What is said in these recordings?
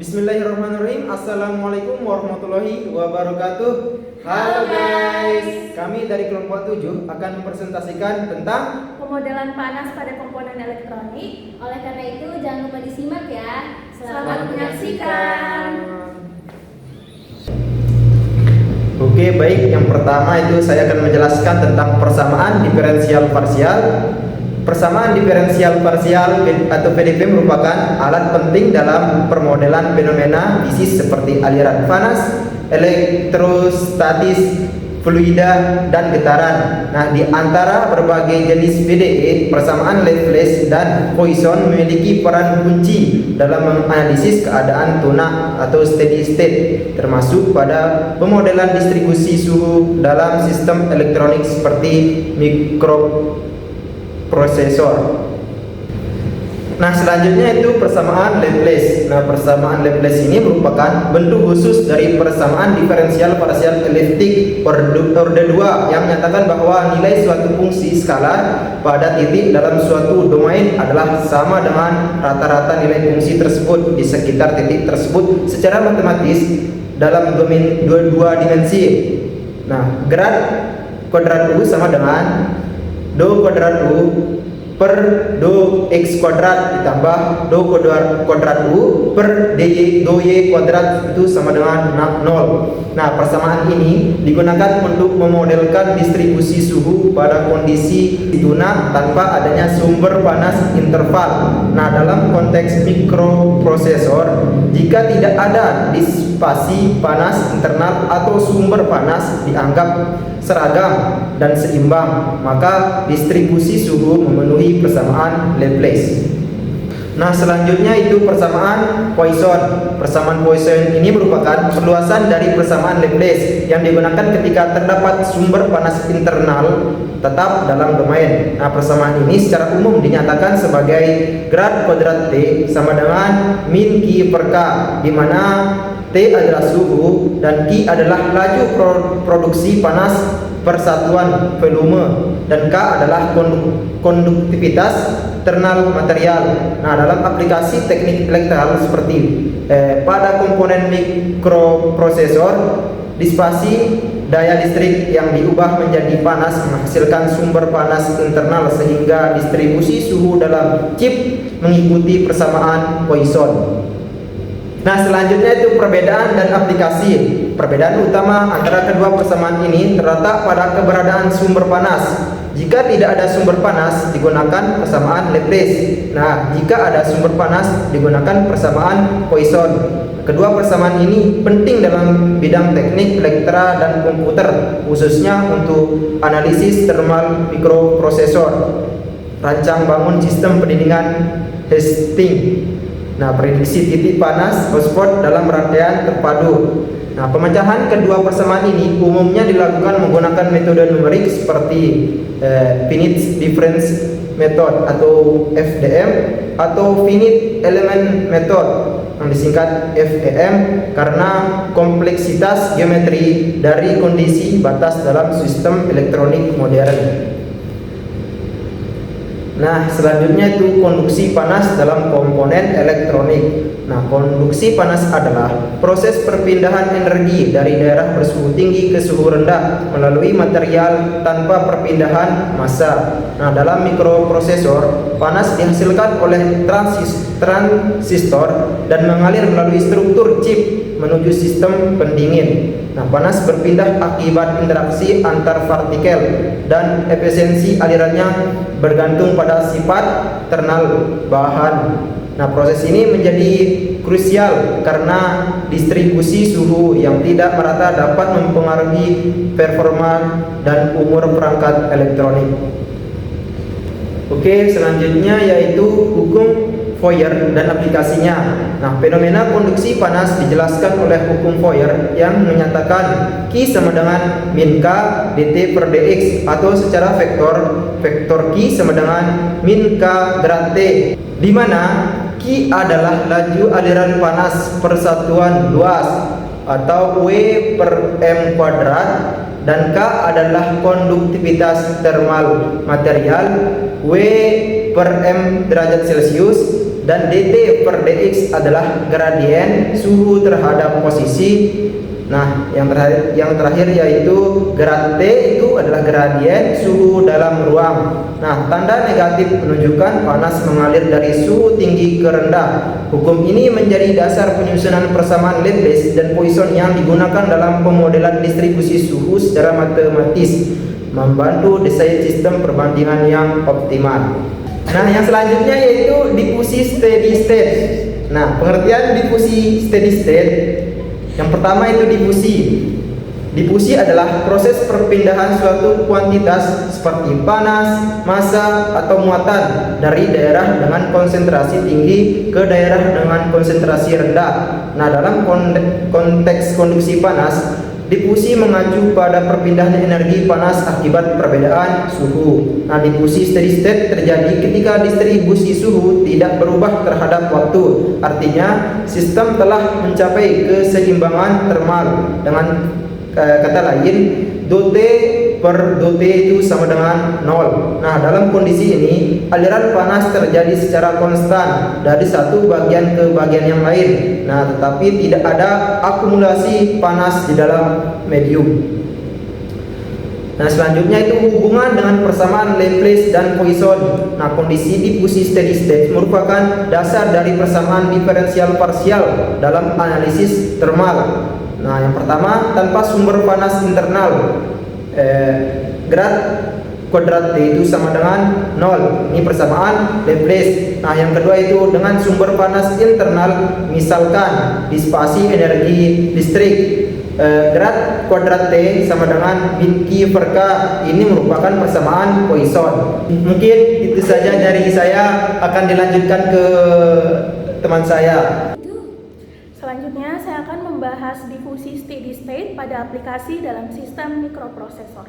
Bismillahirrahmanirrahim. Assalamualaikum warahmatullahi wabarakatuh. Halo guys, kami dari kelompok 7 akan mempresentasikan tentang pemodelan panas pada komponen elektronik. Oleh karena itu, jangan lupa disimak ya. Selamat menyaksikan. Oke, baik. Yang pertama itu saya akan menjelaskan tentang persamaan diferensial parsial. Persamaan diferensial parsial atau PDP merupakan alat penting dalam permodelan fenomena fisik seperti aliran panas, elektrostatis, fluida, dan getaran. Nah, di antara berbagai jenis PDE, persamaan Laplace dan Poisson memiliki peran kunci dalam menganalisis keadaan tunak atau steady state, termasuk pada pemodelan distribusi suhu dalam sistem elektronik seperti mikroprosesor. Nah, selanjutnya itu persamaan Laplace. Nah, persamaan Laplace ini merupakan bentuk khusus dari persamaan diferensial parsial elliptik orde 2 yang menyatakan bahwa nilai suatu fungsi skalar pada titik dalam suatu domain adalah sama dengan rata-rata nilai fungsi tersebut di sekitar titik tersebut secara matematis dalam domain dua dimensi. Nah, grad kuadrat U sama dengan do kuadrat U per do x kuadrat ditambah do kuadrat U per do y kuadrat itu sama dengan 0. Nah, persamaan ini digunakan untuk memodelkan distribusi suhu pada kondisi tunak tanpa adanya sumber panas interval. Nah, dalam konteks mikroprosesor, jika tidak ada disipasi panas internal atau sumber panas dianggap seragam dan seimbang, maka distribusi suhu memenuhi persamaan Laplace. Nah, selanjutnya itu persamaan Poisson. Persamaan Poisson ini merupakan perluasan dari persamaan Laplace yang digunakan ketika terdapat sumber panas internal tetap dalam domain. Nah, persamaan ini secara umum dinyatakan sebagai grad kuadrat T sama dengan min Q per K, di mana T adalah suhu dan Q adalah laju produksi panas persatuan volume dan K adalah konduktivitas internal material. Nah, dalam aplikasi teknik elektral seperti pada komponen mikroprosesor, disipasi daya listrik yang diubah menjadi panas menghasilkan sumber panas internal sehingga distribusi suhu dalam chip mengikuti persamaan Poisson. Nah, selanjutnya itu perbedaan dan aplikasi. Perbedaan utama antara kedua persamaan ini terletak pada keberadaan sumber panas. Jika tidak ada sumber panas, digunakan persamaan Laplace. Nah, jika ada sumber panas, digunakan persamaan Poisson. Kedua persamaan ini penting dalam bidang teknik elektra dan komputer, khususnya untuk analisis thermal mikroprosesor, rancang bangun sistem pendinginan Hastings. Nah, prediksi titik panas hotspot dalam rangkaian terpadu. Nah, pemecahan kedua persamaan ini umumnya dilakukan menggunakan metode numerik seperti finite difference method atau FDM atau finite element method yang disingkat FEM karena kompleksitas geometri dari kondisi batas dalam sistem elektronik modern. Nah, selanjutnya itu konduksi panas dalam komponen elektronik. Nah, konduksi panas adalah proses perpindahan energi dari daerah bersuhu tinggi ke suhu rendah melalui material tanpa perpindahan massa. Nah, dalam mikroprosesor, panas dihasilkan oleh transistor dan mengalir melalui struktur chip menuju sistem pendingin. Nah, panas berpindah akibat interaksi antar partikel dan efisiensi alirannya bergantung pada sifat internal bahan. Nah, proses ini menjadi krusial karena distribusi suhu yang tidak merata dapat mempengaruhi performa dan umur perangkat elektronik. Oke, selanjutnya yaitu hukum Fourier dan aplikasinya. Nah, fenomena konduksi panas dijelaskan oleh hukum Fourier yang menyatakan Q sama dengan min K dt per dx atau secara vektor Q sama dengan min K grad T, di mana Q adalah laju aliran panas persatuan luas atau W per M kuadrat dan K adalah konduktivitas thermal material W per M derajat Celcius dan dt per dx adalah gradien suhu terhadap posisi. Nah, yang terakhir yaitu grad T itu adalah gradien suhu dalam ruang. Nah, tanda negatif menunjukkan panas mengalir dari suhu tinggi ke rendah. Hukum ini menjadi dasar penyusunan persamaan Laplace dan Poisson yang digunakan dalam pemodelan distribusi suhu secara matematis, membantu desain sistem perbandingan yang optimal. Nah, yang selanjutnya yaitu difusi steady state. Nah, pengertian difusi steady state yang pertama itu difusi. Difusi adalah proses perpindahan suatu kuantitas seperti panas, massa, atau muatan dari daerah dengan konsentrasi tinggi ke daerah dengan konsentrasi rendah. Nah, dalam konteks konduksi panas, difusi mengacu pada perpindahan energi panas akibat perbedaan suhu. Nah, difusi steady state terjadi ketika distribusi suhu tidak berubah terhadap waktu. Artinya, sistem telah mencapai keseimbangan termal. Dengan kata lain, dot T per dot T itu sama dengan 0. Nah, dalam kondisi ini, aliran panas terjadi secara konstan dari satu bagian ke bagian yang lain. Nah, tetapi tidak ada akumulasi panas di dalam medium. Nah, selanjutnya itu hubungan dengan persamaan Laplace dan Poisson. Nah, kondisi difusi steady state merupakan dasar dari persamaan diferensial parsial dalam analisis termal. Nah, yang pertama, tanpa sumber panas internal, grad kuadrat T itu sama dengan 0. Ini persamaan Laplace. Nah, yang kedua itu dengan sumber panas internal, misalkan disipasi energi listrik, grad kuadrat T sama dengan Q per K. Ini merupakan persamaan Poisson. Mungkin itu saja dari saya, akan dilanjutkan ke teman saya. Selanjutnya saya akan membahas difusi steady state pada aplikasi dalam sistem mikroprosesor.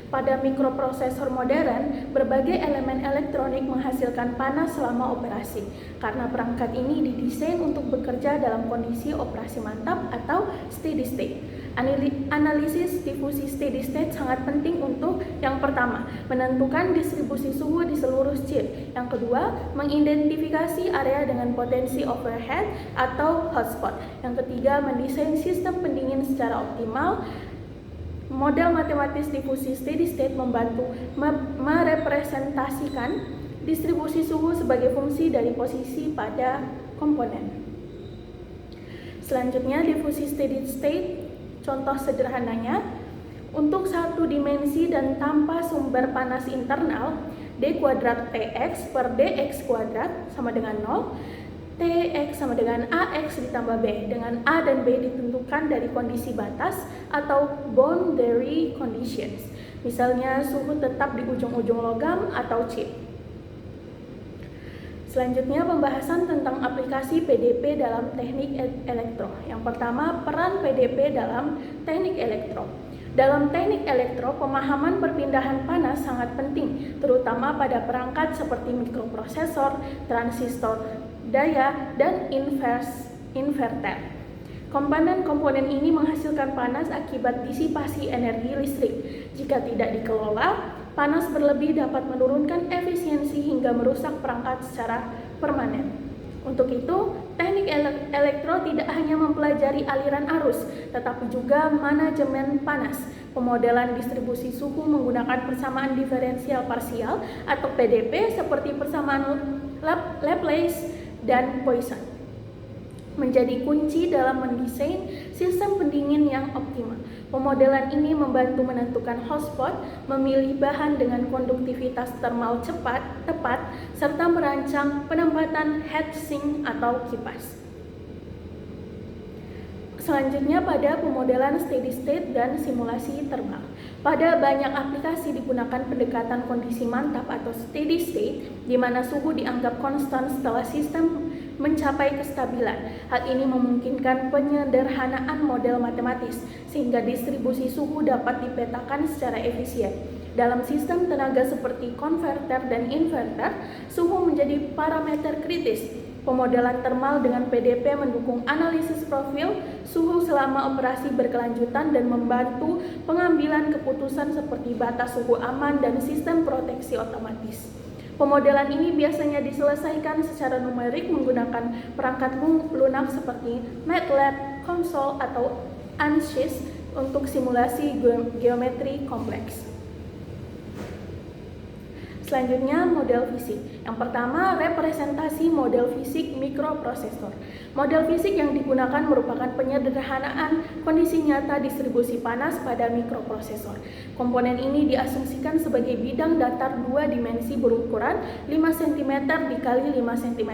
Pada mikroprosesor modern, berbagai elemen elektronik menghasilkan panas selama operasi. Karena perangkat ini didesain untuk bekerja dalam kondisi operasi mantap atau steady state. Analisis difusi steady state sangat penting untuk yang pertama, menentukan distribusi suhu di seluruh chip. Yang kedua, mengidentifikasi area dengan potensi overhead atau hotspot. Yang ketiga, mendesain sistem pendingin secara optimal. Model matematis difusi steady state membantu merepresentasikan distribusi suhu sebagai fungsi dari posisi pada komponen. Selanjutnya, difusi steady state. Contoh sederhananya, untuk satu dimensi dan tanpa sumber panas internal, D kuadrat Tx per dx kuadrat sama dengan 0, Tx sama dengan Ax ditambah B, dengan A dan B ditentukan dari kondisi batas atau boundary conditions. Misalnya suhu tetap di ujung-ujung logam atau chip. Selanjutnya, pembahasan tentang aplikasi PDP dalam teknik elektro. Yang pertama, peran PDP dalam teknik elektro. Dalam teknik elektro, pemahaman perpindahan panas sangat penting, terutama pada perangkat seperti mikroprosesor, transistor, daya, dan inverter. Komponen-komponen ini menghasilkan panas akibat disipasi energi listrik. Jika tidak dikelola, panas berlebih dapat menurunkan efisiensi hingga merusak perangkat secara permanen. Untuk itu, teknik elektro tidak hanya mempelajari aliran arus, tetapi juga manajemen panas, pemodelan distribusi suhu menggunakan persamaan diferensial parsial atau PDP seperti persamaan Laplace dan Poisson. Menjadi kunci dalam mendesain sistem pendingin yang optimal. Pemodelan ini membantu menentukan hotspot, memilih bahan dengan konduktivitas termal tepat, serta merancang penempatan heatsink atau kipas. Selanjutnya, pada pemodelan steady state dan simulasi termal. Pada banyak aplikasi digunakan pendekatan kondisi mantap atau steady state, di mana suhu dianggap konstan setelah sistem mencapai kestabilan. Hal ini memungkinkan penyederhanaan model matematis, sehingga distribusi suhu dapat dipetakan secara efisien. Dalam sistem tenaga seperti konverter dan inverter, suhu menjadi parameter kritis. Pemodelan termal dengan PDP mendukung analisis profil suhu selama operasi berkelanjutan dan membantu pengambilan keputusan seperti batas suhu aman dan sistem proteksi otomatis. Pemodelan ini biasanya diselesaikan secara numerik menggunakan perangkat lunak seperti MATLAB, COMSOL, atau ANSYS untuk simulasi geometri kompleks. Selanjutnya, model fisik. Yang pertama, representasi model fisik mikroprosesor. Model fisik yang digunakan merupakan penyederhanaan kondisi nyata distribusi panas pada mikroprosesor. Komponen ini diasumsikan sebagai bidang datar 2 dimensi berukuran 5 cm dikali 5 cm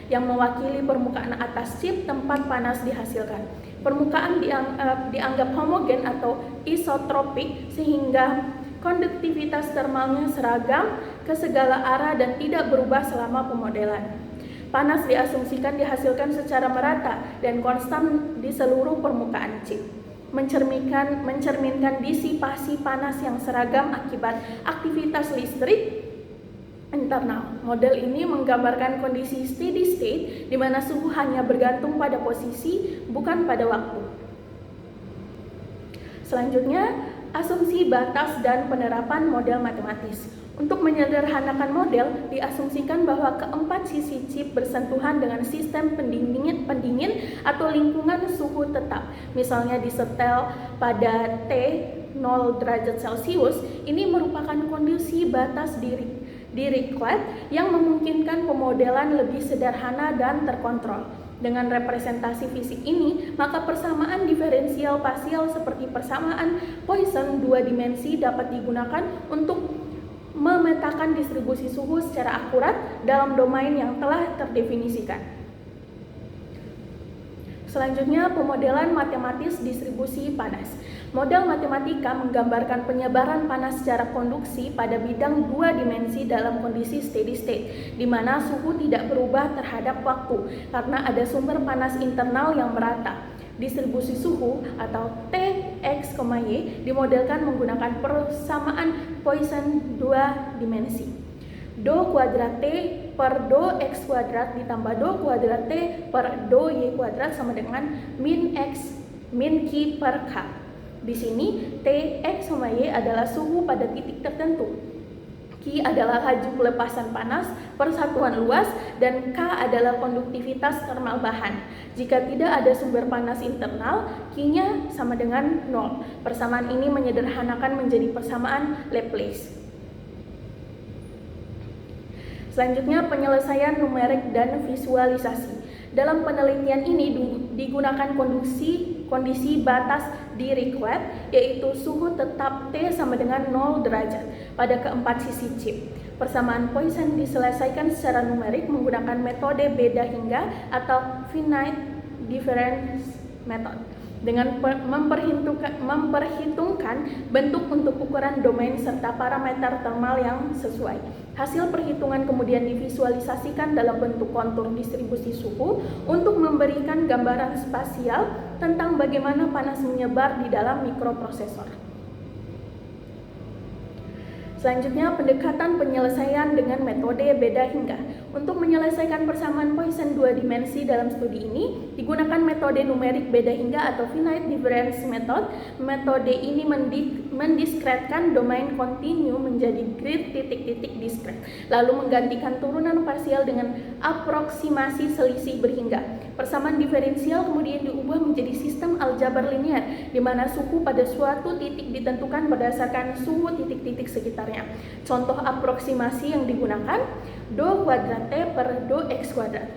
yang mewakili permukaan atas chip tempat panas dihasilkan. Permukaan dianggap homogen atau isotropik sehingga konduktivitas termalnya seragam ke segala arah dan tidak berubah selama pemodelan. Panas diasumsikan dihasilkan secara merata dan konstan di seluruh permukaan chip, mencerminkan disipasi panas yang seragam akibat aktivitas listrik internal. Model ini menggambarkan kondisi steady state di mana suhu hanya bergantung pada posisi, bukan pada waktu. Selanjutnya, asumsi batas dan penerapan model matematis. Untuk menyederhanakan model, diasumsikan bahwa keempat sisi chip bersentuhan dengan sistem pendingin atau lingkungan suhu tetap. Misalnya disetel pada T 0 derajat Celcius, ini merupakan kondisi batas Dirichlet yang memungkinkan pemodelan lebih sederhana dan terkontrol. Dengan representasi fisik ini, maka persamaan diferensial pasial seperti persamaan Poisson 2 dimensi dapat digunakan untuk memetakan distribusi suhu secara akurat dalam domain yang telah terdefinisikan. Selanjutnya, pemodelan matematis distribusi panas. Model matematika menggambarkan penyebaran panas secara konduksi pada bidang 2 dimensi dalam kondisi steady state, di mana suhu tidak berubah terhadap waktu karena ada sumber panas internal yang merata. Distribusi suhu atau Tx, Y dimodelkan menggunakan persamaan Poisson 2 dimensi. Do kuadrat T per do X kuadrat ditambah do kuadrat T per do Y kuadrat sama dengan min X min Q per K. Di sini Tx, Y adalah suhu pada titik tertentu. Q adalah laju pelepasan panas per satuan luas dan K adalah konduktivitas termal bahan. Jika tidak ada sumber panas internal, Q-nya sama dengan 0. Persamaan ini menyederhanakan menjadi persamaan Laplace. Selanjutnya, penyelesaian numerik dan visualisasi. Dalam penelitian ini digunakan kondisi batas Dirichlet, yaitu suhu tetap T sama dengan 0 derajat pada keempat sisi chip. Persamaan Poisson diselesaikan secara numerik menggunakan metode beda hingga atau finite difference method dengan memperhitungkan bentuk untuk ukuran domain serta parameter termal yang sesuai. Hasil perhitungan kemudian divisualisasikan dalam bentuk kontur distribusi suhu untuk memberikan gambaran spasial tentang bagaimana panas menyebar di dalam mikroprosesor. Selanjutnya, pendekatan penyelesaian dengan metode beda hingga. Untuk menyelesaikan persamaan Poisson 2 dimensi dalam studi ini, digunakan metode numerik beda hingga atau finite difference method. Metode ini mendiskretkan domain kontinu menjadi grid titik-titik diskret, lalu menggantikan turunan parsial dengan aproksimasi selisih berhingga. Persamaan diferensial kemudian diubah menjadi sistem aljabar linear, di mana suhu pada suatu titik ditentukan berdasarkan suhu titik-titik sekitarnya. Contoh aproksimasi yang digunakan, do kuadrat T per do X kuadrat.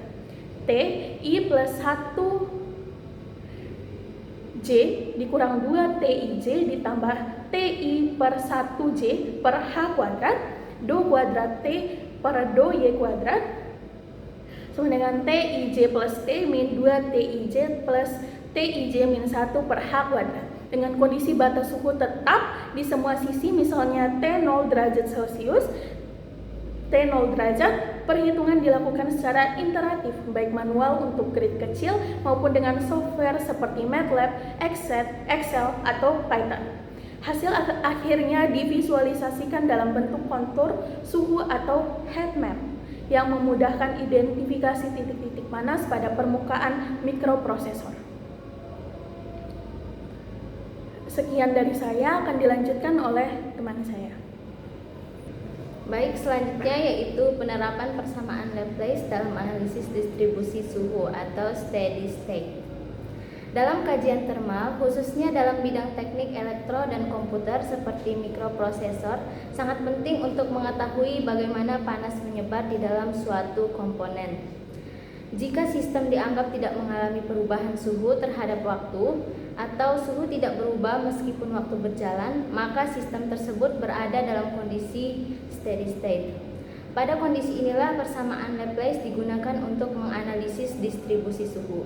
T, I plus 1 J dikurang 2 TIJ ditambah TI per 1 J per H kuadrat, do kuadrat T per do Y kuadrat, sama dengan TIJ plus T min 2 TIJ plus TIJ min 1 per H kuadrat. Dengan kondisi batas suhu tetap di semua sisi, misalnya T0 derajat Celcius, T0 derajat, perhitungan dilakukan secara iteratif, baik manual untuk grid kecil maupun dengan software seperti MATLAB, Excel, atau Python. Hasil akhirnya divisualisasikan dalam bentuk kontur suhu atau heat map yang memudahkan identifikasi titik-titik panas pada permukaan mikroprosesor. Sekian dari saya, akan dilanjutkan oleh teman saya. Baik, selanjutnya yaitu penerapan persamaan Laplace dalam analisis distribusi suhu atau steady state. Dalam kajian termal, khususnya dalam bidang teknik elektro dan komputer seperti mikroprosesor, sangat penting untuk mengetahui bagaimana panas menyebar di dalam suatu komponen. Jika sistem dianggap tidak mengalami perubahan suhu terhadap waktu, atau suhu tidak berubah meskipun waktu berjalan, maka sistem tersebut berada dalam kondisi steady state. Pada kondisi inilah persamaan Laplace digunakan untuk menganalisis distribusi suhu.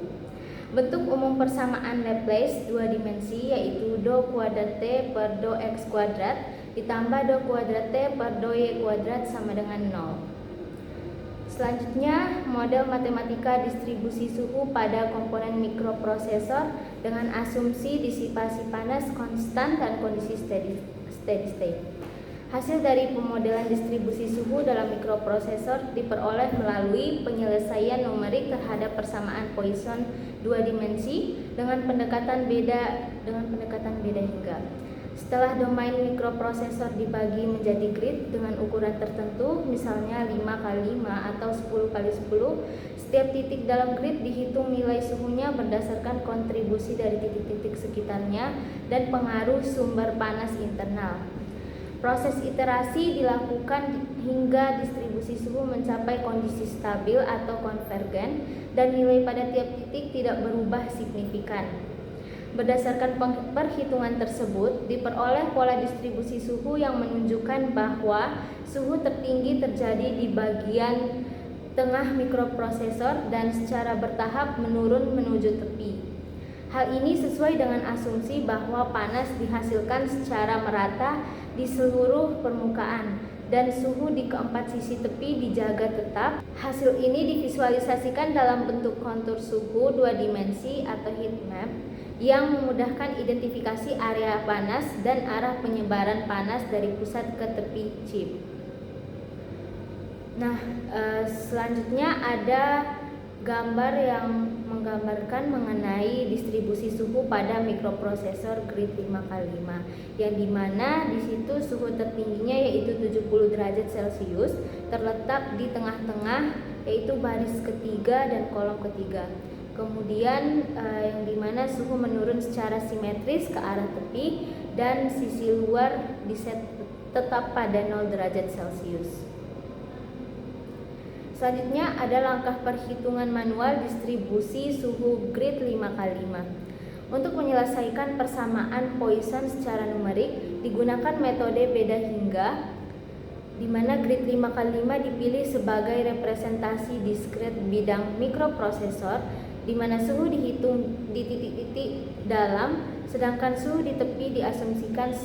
Bentuk umum persamaan Laplace dua dimensi yaitu do kuadrat T per do X kuadrat ditambah do kuadrat T per do Y kuadrat sama dengan 0. Selanjutnya, model matematika distribusi suhu pada komponen mikroprosesor dengan asumsi disipasi panas konstan dan kondisi steady state. Hasil dari pemodelan distribusi suhu dalam mikroprosesor diperoleh melalui penyelesaian numerik terhadap persamaan Poisson dua dimensi dengan pendekatan beda hingga. Setelah domain mikroprosesor dibagi menjadi grid dengan ukuran tertentu, misalnya 5x5 atau 10x10, setiap titik dalam grid dihitung nilai suhunya berdasarkan kontribusi dari titik-titik sekitarnya dan pengaruh sumber panas internal. Proses iterasi dilakukan hingga distribusi suhu mencapai kondisi stabil atau konvergen dan nilai pada tiap titik tidak berubah signifikan. Berdasarkan perhitungan tersebut, diperoleh pola distribusi suhu yang menunjukkan bahwa suhu tertinggi terjadi di bagian tengah mikroprosesor dan secara bertahap menurun menuju tepi. Hal ini sesuai dengan asumsi bahwa panas dihasilkan secara merata di seluruh permukaan dan suhu di keempat sisi tepi dijaga tetap. Hasil ini divisualisasikan dalam bentuk kontur suhu dua dimensi atau heat map yang memudahkan identifikasi area panas dan arah penyebaran panas dari pusat ke tepi chip. Nah, selanjutnya ada gambar yang menggambarkan mengenai distribusi suhu pada mikroprosesor grid 5x5 yang dimana di situ suhu tertingginya yaitu 70 derajat Celcius terletak di tengah-tengah yaitu baris ketiga dan kolom ketiga. Kemudian yang dimana suhu menurun secara simetris ke arah tepi dan sisi luar diset tetap pada 0 derajat Celcius. Selanjutnya ada langkah perhitungan manual distribusi suhu grid 5x5. Untuk menyelesaikan persamaan Poisson secara numerik digunakan metode beda hingga di mana grid 5x5 dipilih sebagai representasi diskret bidang mikroprosesor di mana suhu dihitung di titik-titik dalam sedangkan suhu di tepi diasumsikan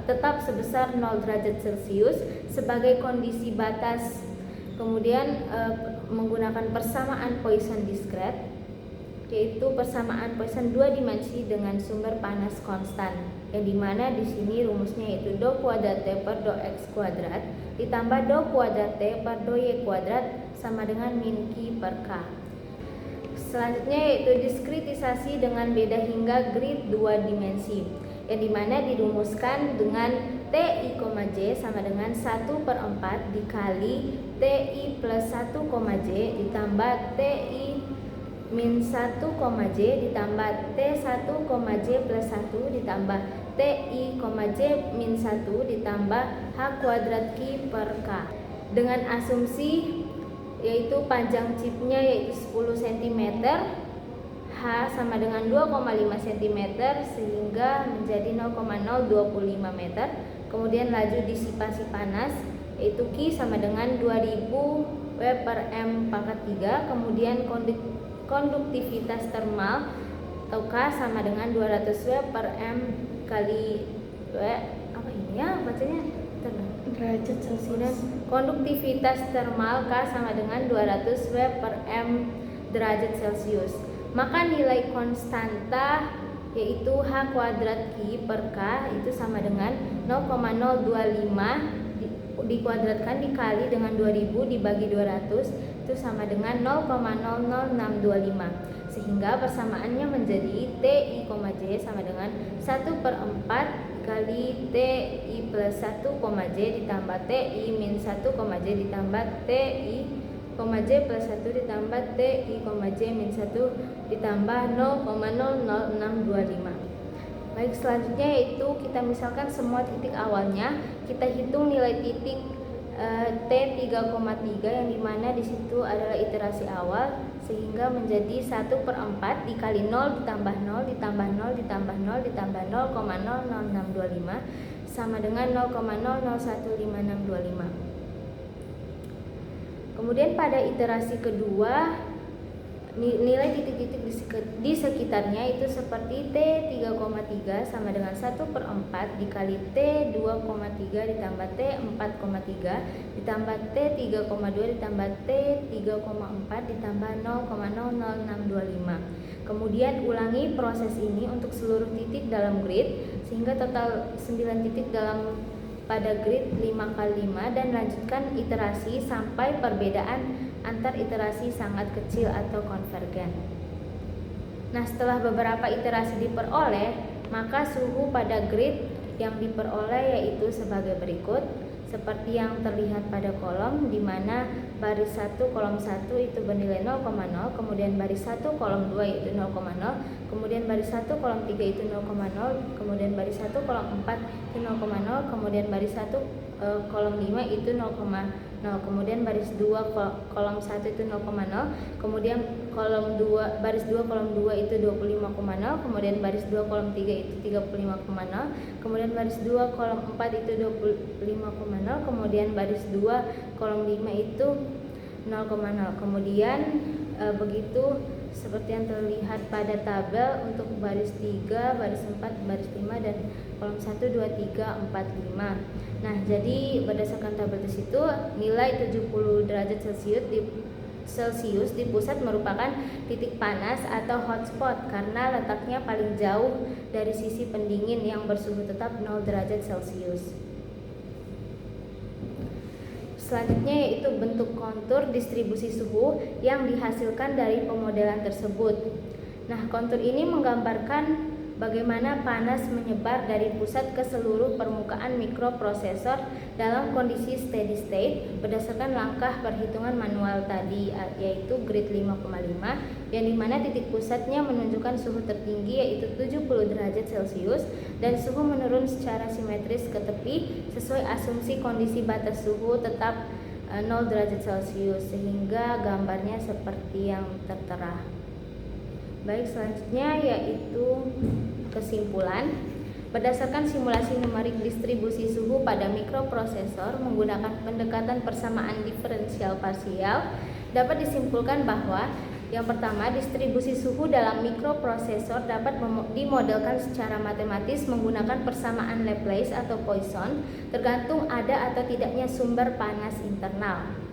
tetap sebesar 0 derajat Celcius sebagai kondisi batas. Kemudian menggunakan persamaan Poisson diskret yaitu persamaan Poisson dua dimensi dengan sumber panas konstan yang dimana di sini rumusnya yaitu do kuadrat T per do X kuadrat ditambah do kuadrat T per do Y kuadrat sama dengan min Q per K. Selanjutnya yaitu diskritisasi dengan beda hingga grid dua dimensi yang dimana dirumuskan dengan TI, J sama dengan 1/4 dikali TI plus 1,J ditambah TI min 1,J ditambah T1,J plus 1 ditambah TI, J min 1 ditambah H kuadrat Q per K dengan asumsi yaitu panjang chipnya yaitu 10 cm, H sama dengan 2,5 cm sehingga menjadi 0,025 meter. Kemudian laju disipasi panas yaitu Q sama dengan 2000 W per M pangkat 3. Kemudian konduktivitas termal atau K sama dengan 200 W per M kali W apa ini ya bacanya derajat Celcius. Konduktivitas termal K sama dengan 200 W per M derajat Celcius. Maka nilai konstanta yaitu H kuadrat Q per K itu sama dengan 0,025 dikuadratkan dikali dengan 2000 dibagi 200 itu sama dengan 0,00625 sehingga persamaannya menjadi TI, J sama dengan 1/4 dikali TI plus 1, J ditambah TI min 1, J ditambah TI, J plus 1 ditambah TI, J min 1 ditambah 0,00625. Baik, selanjutnya yaitu kita misalkan semua titik awalnya, kita hitung nilai titik T3,3 yang dimana di situ adalah iterasi awal, sehingga menjadi 1/4 dikali 0 ditambah 0 ditambah 0 ditambah 0 ditambah 0,00625 sama dengan 0,001525. Kemudian pada iterasi kedua, nilai titik-titik di sekitarnya itu seperti T3,3 sama dengan 1/4 dikali T2,3 ditambah T4,3 ditambah T3,2 ditambah T3,4 ditambah 0,00625. Kemudian ulangi proses ini untuk seluruh titik dalam grid sehingga total 9 titik pada grid 5x5 dan lanjutkan iterasi sampai perbedaan antar iterasi sangat kecil atau konvergen. Nah, setelah beberapa iterasi diperoleh, maka suhu pada grid yang diperoleh yaitu sebagai berikut, seperti yang terlihat pada kolom, di mana baris 1 kolom 1 itu bernilai 0,0, kemudian baris 1 kolom 2 yaitu 0,0, kemudian baris 1 kolom 3 itu 0,0, kemudian baris 1 kolom 4 itu 0,0, kemudian baris 1 kolom 5 itu 0,0, kemudian baris 2 kolom 1 itu 0,0, kemudian baris 2 kolom 2 itu 25,0, kemudian baris 2 kolom 3 itu 35,0, kemudian baris 2 kolom 4 itu 25,0, kemudian baris 2 kolom 5 itu 0,0. Kemudian begitu seperti yang terlihat pada tabel untuk baris 3, baris 4, baris 5 dan kolom 1, 2, 3, 4, 5. Nah, jadi berdasarkan tabel di situ nilai 70 derajat Celcius di pusat merupakan titik panas atau hotspot karena letaknya paling jauh dari sisi pendingin yang bersuhu tetap 0 derajat Celcius. Selanjutnya yaitu bentuk kontur distribusi suhu yang dihasilkan dari pemodelan tersebut. Nah, kontur ini menggambarkan bagaimana panas menyebar dari pusat ke seluruh permukaan mikroprosesor dalam kondisi steady state berdasarkan langkah perhitungan manual tadi, yaitu grid 5,5, yang dimana titik pusatnya menunjukkan suhu tertinggi yaitu 70 derajat Celcius dan suhu menurun secara simetris ke tepi sesuai asumsi kondisi batas suhu tetap 0 derajat Celcius, sehingga gambarnya seperti yang tertera. Baik, selanjutnya yaitu kesimpulan. Berdasarkan simulasi numerik distribusi suhu pada mikroprosesor menggunakan pendekatan persamaan diferensial parsial, dapat disimpulkan bahwa yang pertama, distribusi suhu dalam mikroprosesor dapat dimodelkan secara matematis menggunakan persamaan Laplace atau Poisson, tergantung ada atau tidaknya sumber panas internal.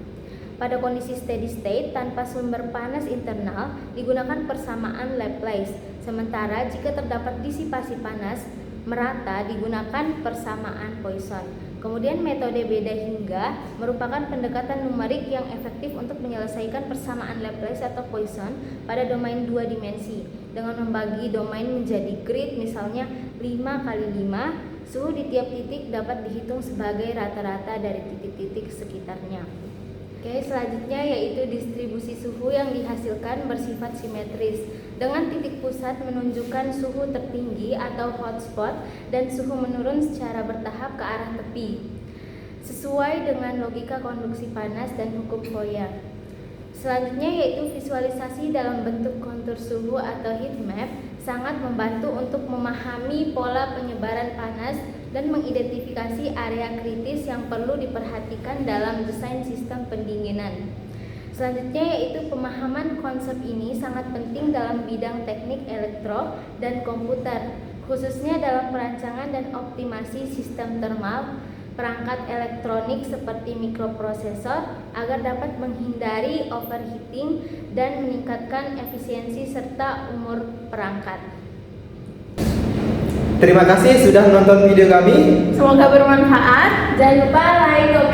Pada kondisi steady state tanpa sumber panas internal digunakan persamaan Laplace, sementara jika terdapat disipasi panas merata digunakan persamaan Poisson. Kemudian metode beda hingga merupakan pendekatan numerik yang efektif untuk menyelesaikan persamaan Laplace atau Poisson pada domain 2 dimensi dengan membagi domain menjadi grid, misalnya 5x5. Suhu di tiap titik dapat dihitung sebagai rata-rata dari titik-titik sekitarnya. Oke, selanjutnya yaitu distribusi suhu yang dihasilkan bersifat simetris dengan titik pusat menunjukkan suhu tertinggi atau hotspot dan suhu menurun secara bertahap ke arah tepi sesuai dengan logika konduksi panas dan hukum Fourier. Selanjutnya yaitu visualisasi dalam bentuk kontur suhu atau heat map sangat membantu untuk memahami pola penyebaran panas dan mengidentifikasi area kritis yang perlu diperhatikan dalam desain sistem pendinginan. Selanjutnya yaitu pemahaman konsep ini sangat penting dalam bidang teknik elektro dan komputer, khususnya dalam perancangan dan optimasi sistem termal, perangkat elektronik seperti mikroprosesor agar dapat menghindari overheating dan meningkatkan efisiensi serta umur perangkat. Terima kasih sudah menonton video kami. Semoga bermanfaat. Jangan lupa like, comment,